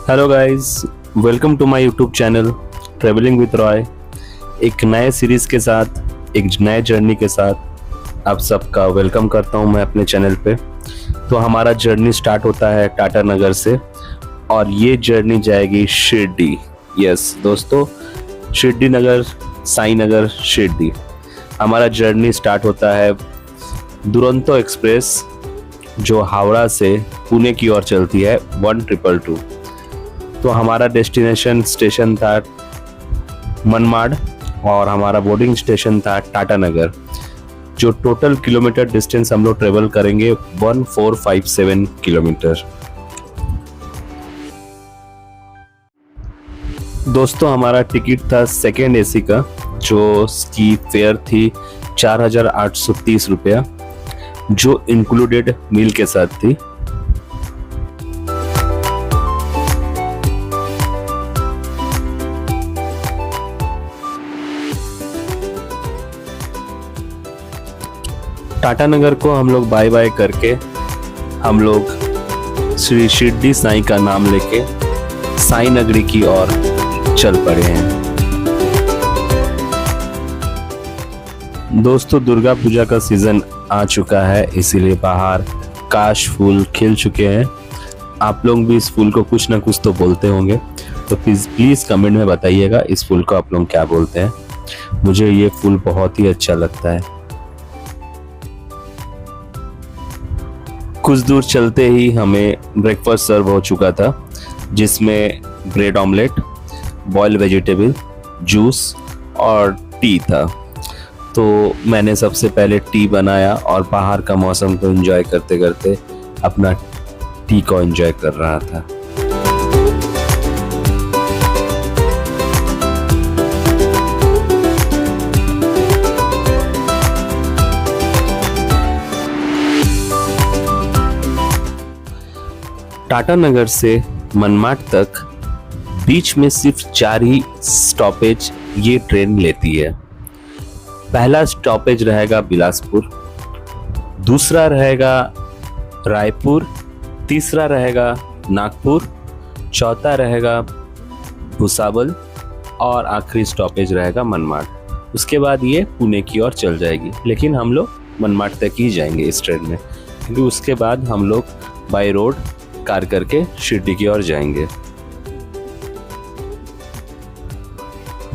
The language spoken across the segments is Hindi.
Hello guys, welcome to my YouTube channel travelling with Roy. एक नए सीरीज़ के साथ, एक नए जर्नी के साथ आप सबका वेलकम करता हूं मैं अपने चैनल पे। तो हमारा जर्नी स्टार्ट होता है टाटा नगर से और ये जर्नी जाएगी शिरडी। यस दोस्तों, शिरडी नगर, साई नगर, शिरडी। हमारा जर्नी स्टार्ट होता है दुरंतो एक्सप्रेस जो हावड़ा से पुणे की ओर चलती है 1222। तो हमारा डेस्टिनेशन स्टेशन था मनमाड और हमारा बोर्डिंग स्टेशन था टाटा नगर। जो टोटल किलोमीटर डिस्टेंस हम लोग ट्रेवल करेंगे 1457 किलोमीटर। दोस्तों हमारा टिकट था सेकेंड एसी का, जो उसकी फेयर थी 4830 रुपया, जो इंक्लूडेड मील के साथ थी। टाटा नगर को हम लोग बाय बाय करके हम लोग श्री शिरडी साईं का नाम लेके साई नगरी की ओर चल पड़े हैं। दोस्तों दुर्गा पूजा का सीजन आ चुका है, इसीलिए बाहर काश फूल खिल चुके हैं। आप लोग भी इस फूल को कुछ ना कुछ तो बोलते होंगे, तो प्लीज कमेंट में बताइएगा इस फूल को आप लोग क्या बोलते हैं। मुझे ये फूल बहुत ही अच्छा लगता है। कुछ दूर चलते ही हमें ब्रेकफास्ट सर्व हो चुका था, जिसमें bread omelette, boiled vegetable, juice और टी था। तो मैंने सबसे पहले टी बनाया और बाहर का मौसम को एंजॉय करते करते अपना टी को एंजॉय कर रहा था। टाटा नगर से मनमाड तक बीच में सिर्फ 4 ही स्टॉपेज ये ट्रेन लेती है। पहला स्टॉपेज रहेगा बिलासपुर, दूसरा रहेगा रायपुर, तीसरा रहेगा नागपुर, चौथा रहेगा भुसावल और आखिरी स्टॉपेज रहेगा मनमाड। उसके बाद ये पुणे की ओर चल जाएगी, लेकिन हम लोग मनमाड तक ही जाएंगे इस ट्रेन में, क्योंकि उसके बाद हम लोग बाय रोड कार करके शिरडी की ओर जाएंगे।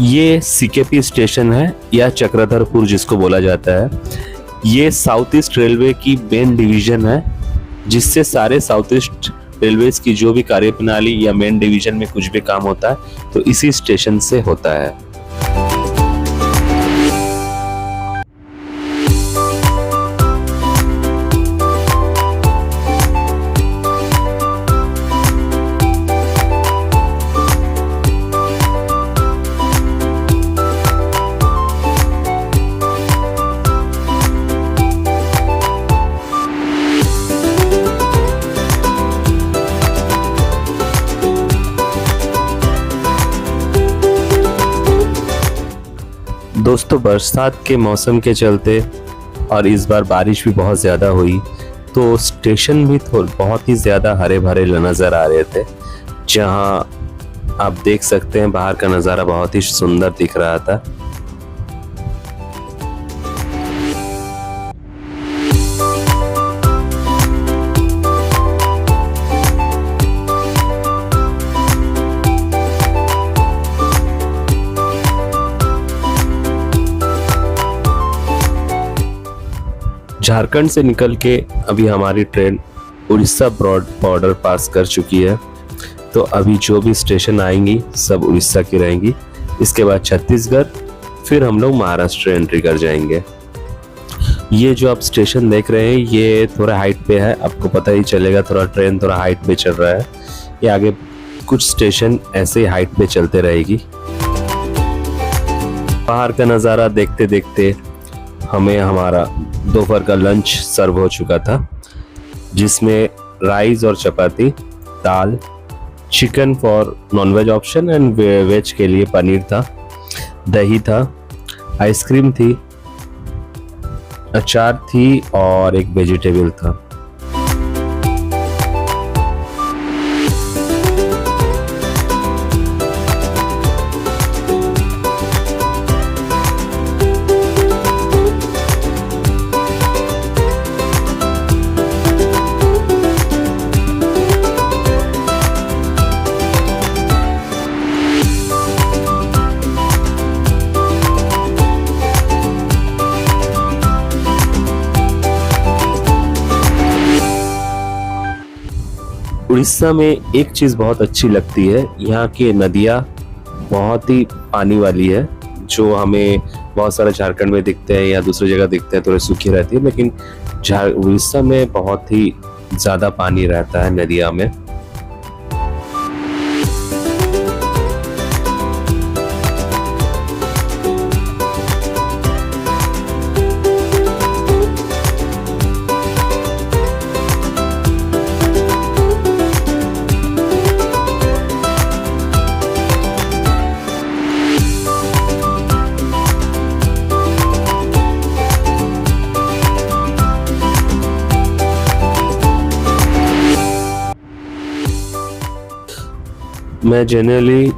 ये सीकेपी स्टेशन है या चक्रधरपुर जिसको बोला जाता है। ये साउथ ईस्ट रेलवे की मेन डिवीजन है, जिससे सारे साउथ ईस्ट रेलवेज की जो भी कार्यप्रणाली या मेन डिवीजन में कुछ भी काम होता है तो इसी स्टेशन से होता है। दोस्तों बरसात के मौसम के चलते और इस बार बारिश भी बहुत ज़्यादा हुई, तो स्टेशन भी बहुत ही ज़्यादा हरे भरे नज़र आ रहे थे। जहां आप देख सकते हैं बाहर का नज़ारा बहुत ही सुंदर दिख रहा था। झारखंड से निकल के अभी हमारी ट्रेन उड़ीसा बॉर्डर पास कर चुकी है। तो अभी जो भी स्टेशन आएंगी सब उड़ीसा की रहेंगी। इसके बाद छत्तीसगढ़, फिर हम लोग महाराष्ट्र एंट्री कर जाएंगे। ये जो आप स्टेशन देख रहे हैं ये थोड़ा हाइट पे है, आपको पता ही चलेगा, थोड़ा ट्रेन थोड़ा हाइट पे चल रहा है। ये आगे कुछ स्टेशन ऐसे हाइट पे चलते रहेगी। बाहर का नज़ारा देखते देखते हमें हमारा दोपहर का लंच सर्व हो चुका था, जिसमें राइस और chapati, dal, chicken for non-veg option and veg के लिए पनीर था, दही था, आइसक्रीम थी, अचार थी और एक वेजिटेबल था। उड़ीसा में एक चीज़ बहुत अच्छी लगती है, यहाँ की नदियाँ बहुत ही पानी वाली है, जो हमें बहुत सारे झारखंड में दिखते हैं या दूसरी जगह दिखते हैं, थोड़े सूखी रहती है, लेकिन उड़ीसा में बहुत ही ज़्यादा पानी रहता है नदिया में। मैं जनरली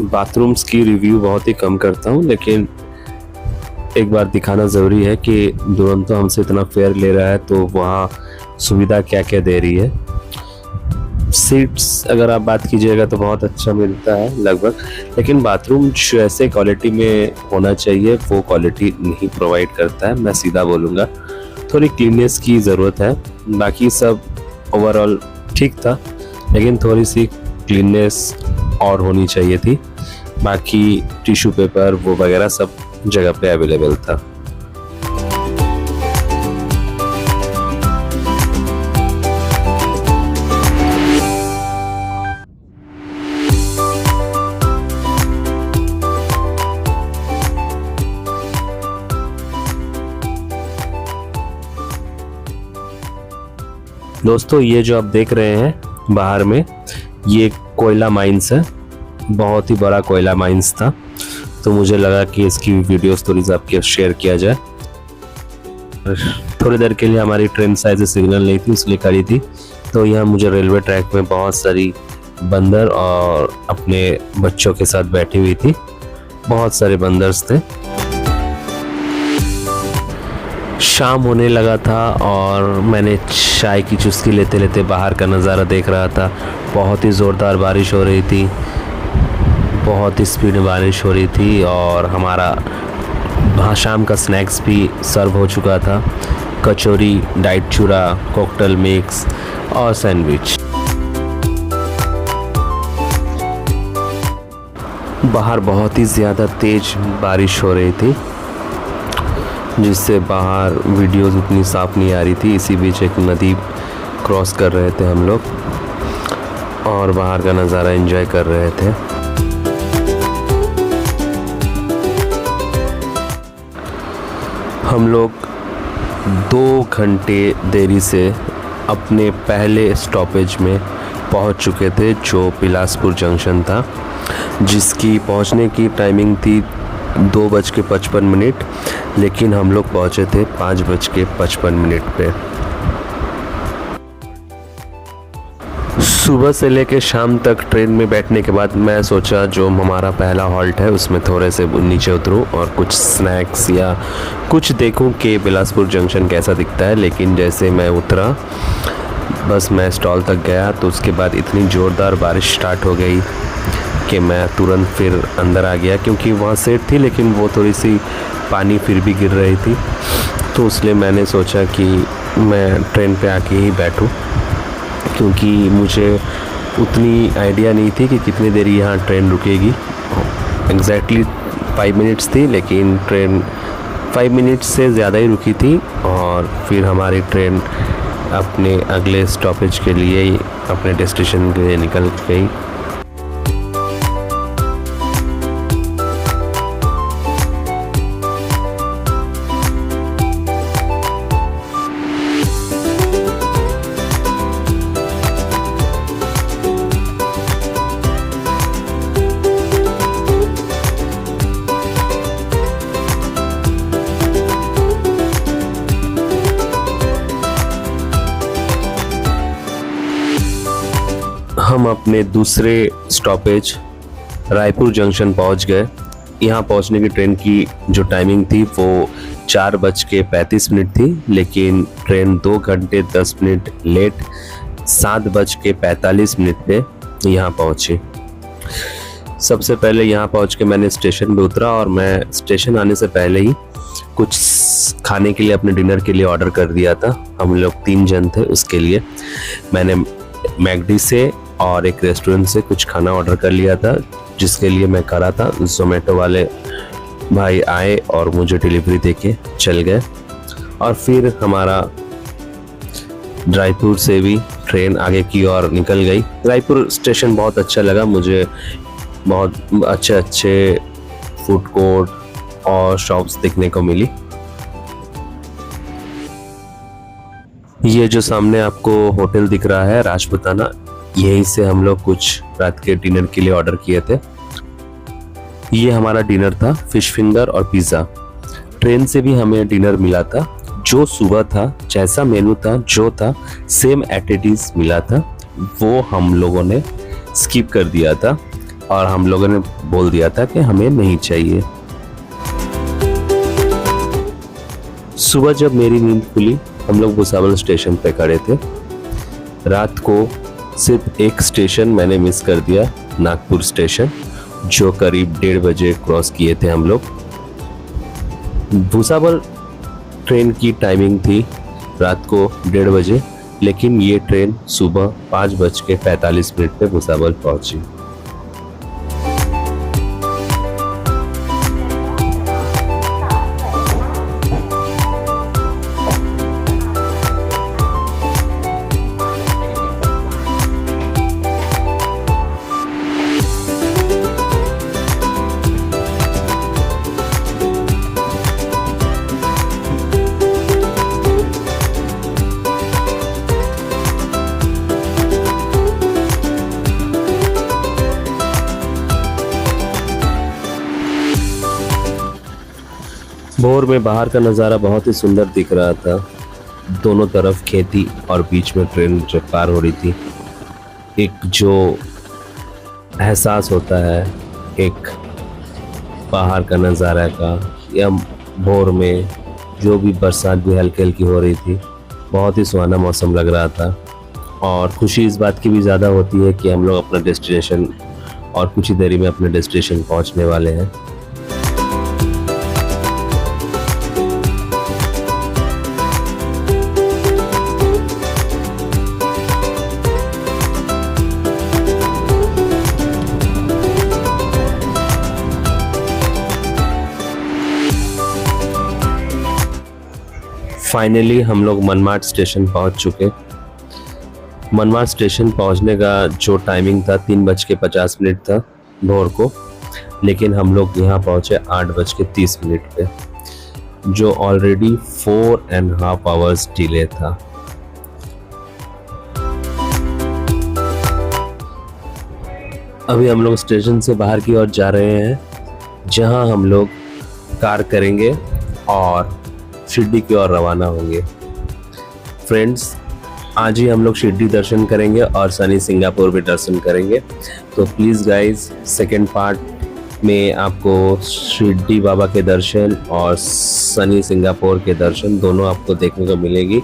बाथरूम्स की रिव्यू बहुत ही कम करता हूँ, लेकिन एक बार दिखाना ज़रूरी है कि दुरंतो हमसे इतना फेयर ले रहा है तो वहाँ सुविधा क्या क्या दे रही है। सीट्स अगर आप बात कीजिएगा तो बहुत अच्छा मिलता है लगभग, लेकिन बाथरूम जो ऐसे क्वालिटी में होना चाहिए वो क्वालिटी नहीं प्रोवाइड करता है, मैं सीधा बोलूँगा। थोड़ी क्लीननेस की ज़रूरत है, बाकी सब ओवरऑल ठीक था, लेकिन थोड़ी सी क्लीननेस और होनी चाहिए थी। बाकी टिश्यू पेपर वो वगैरह सब जगह पे अवेलेबल था। दोस्तों ये जो आप देख रहे हैं बाहर में, ये कोयला माइंस है, बहुत ही बड़ा कोयला माइंस था, तो मुझे लगा कि इसकी वीडियो स्टोरीज आपके शेयर किया जाए। थोड़ी देर के लिए हमारी ट्रेन शायद सिग्नल नहीं थी, इसलिए खड़ी थी, तो यहाँ मुझे रेलवे ट्रैक में बहुत सारी बंदर और अपने बच्चों के साथ बैठी हुई थी, बहुत सारे बंदर्स थे। शाम होने लगा था और मैंने चाय की चुस्की लेते लेते बाहर का नज़ारा देख रहा था। बहुत ही ज़ोरदार बारिश हो रही थी, बहुत ही स्पीड में बारिश हो रही थी, और हमारा शाम का स्नैक्स भी सर्व हो चुका था। कचौरी, डाइट चूरा, कॉकटेल मिक्स और सैंडविच। बाहर बहुत ही ज़्यादा तेज़ बारिश हो रही थी, जिससे बाहर वीडियोस उतनी साफ नहीं आ रही थी। इसी बीच एक नदी क्रॉस कर रहे थे हम लोग और बाहर का नज़ारा एंजॉय कर रहे थे। हम लोग 2 घंटे देरी से अपने पहले स्टॉपेज में पहुंच चुके थे, जो बिलासपुर जंक्शन था, जिसकी पहुंचने की टाइमिंग थी 2:55, लेकिन हम लोग पहुंचे थे 5:55 पे। सुबह से लेकर शाम तक ट्रेन में बैठने के बाद मैं सोचा जो हमारा पहला हॉल्ट है उसमें थोड़े से नीचे उतरूं और कुछ स्नैक्स या कुछ देखूं कि बिलासपुर जंक्शन कैसा दिखता है। लेकिन जैसे मैं उतरा, बस मैं स्टॉल तक गया तो उसके बाद इतनी ज़ोरदार बारिश स्टार्ट हो गई कि मैं तुरंत फिर अंदर आ गया, क्योंकि वहाँ सीट थी लेकिन वो थोड़ी सी पानी फिर भी गिर रही थी, तो इसलिए मैंने सोचा कि मैं ट्रेन पे आके ही बैठूं, क्योंकि मुझे उतनी आइडिया नहीं थी कि कितनी देर यहाँ ट्रेन रुकेगी। एग्जैक्टली 5 मिनट्स थी, लेकिन ट्रेन 5 मिनट्स से ज़्यादा ही रुकी थी, और फिर हमारी ट्रेन अपने अगले स्टॉपेज के लिए अपने डेस्टिनेशन के लिए निकल गई। हम अपने दूसरे स्टॉपेज रायपुर जंक्शन पहुंच गए। यहाँ पहुंचने की ट्रेन की जो टाइमिंग थी वो 4:35 थी, लेकिन ट्रेन 2 घंटे 10 मिनट लेट 7:45 पे यहाँ पहुँची। सबसे पहले यहाँ पहुँच के मैंने स्टेशन पे उतरा, और मैं स्टेशन आने से पहले ही कुछ खाने के लिए अपने डिनर के लिए ऑर्डर कर दिया था। हम लोग 3 जन थे, उसके लिए मैंने मैकडी से और एक रेस्टोरेंट से कुछ खाना ऑर्डर कर लिया था, जिसके लिए मैं करा था। जोमेटो वाले भाई आए और मुझे डिलीवरी देके चल गए। और फिर हमारा रायपुर से भी ट्रेन आगे की ओर निकल गई। रायपुर स्टेशन बहुत अच्छा लगा मुझे, बहुत अच्छे अच्छे फूड कोर्ट और शॉप्स देखने को मिली। ये जो सामने आपको होटल दिख रहा है राजपुताना, यहीं से हम लोग कुछ रात के डिनर के लिए ऑर्डर किए थे। ये हमारा डिनर था, फिश फिंगर और पिज़्ज़ा। ट्रेन से भी हमें डिनर मिला था, जो सुबह था, जैसा मेनू था, जो था सेम एटिटीज मिला था। वो हम लोगों ने स्किप कर दिया था और हम लोगों ने बोल दिया था कि हमें नहीं चाहिए। सुबह जब मेरी नींद खुली, हम लोग भुसावल स्टेशन पे खड़े थे। रात को सिर्फ एक स्टेशन मैंने मिस कर दिया, नागपुर स्टेशन, जो करीब 1:30 बजे क्रॉस किए थे हम लोग। भुसावल ट्रेन की टाइमिंग थी रात को 1:30 बजे, लेकिन ये ट्रेन सुबह 5:45 पे भुसावल पहुंची। भोर में बाहर का नज़ारा बहुत ही सुंदर दिख रहा था। दोनों तरफ खेती और बीच में ट्रेन जो पार हो रही थी। एक जो एहसास होता है एक बाहर का नज़ारा का, या भोर में जो भी बरसात भी हल्की हल्की हो रही थी, बहुत ही सुहाना मौसम लग रहा था। और खुशी इस बात की भी ज़्यादा होती है कि हम लोग अपना डेस्टिनेशन और कुछ ही देरी में अपने डेस्टिनेशन पहुंचने वाले हैं। फाइनली हम लोग मनमाड स्टेशन पहुंच चुके। मनमाड स्टेशन पहुंचने का जो टाइमिंग था 3:50 था भोर को, लेकिन हम लोग यहाँ पहुंचे 8:30 पे, जो ऑलरेडी 4.5 आवर्स डिले था। अभी हम लोग स्टेशन से बाहर की ओर जा रहे हैं, जहां हम लोग कार करेंगे और शिरडी की ओर रवाना होंगे। फ्रेंड्स, आज ही हम लोग शिरडी दर्शन करेंगे और सनी सिंगापुर भी दर्शन करेंगे। तो प्लीज़ गाइज, सेकेंड पार्ट में आपको शिरडी बाबा के दर्शन और सनी सिंगापुर के दर्शन दोनों आपको देखने को मिलेगी।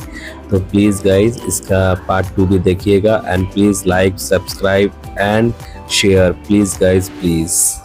तो प्लीज़ गाइज, इसका पार्ट 2 भी देखिएगा। And please like, subscribe and share, please guys, please.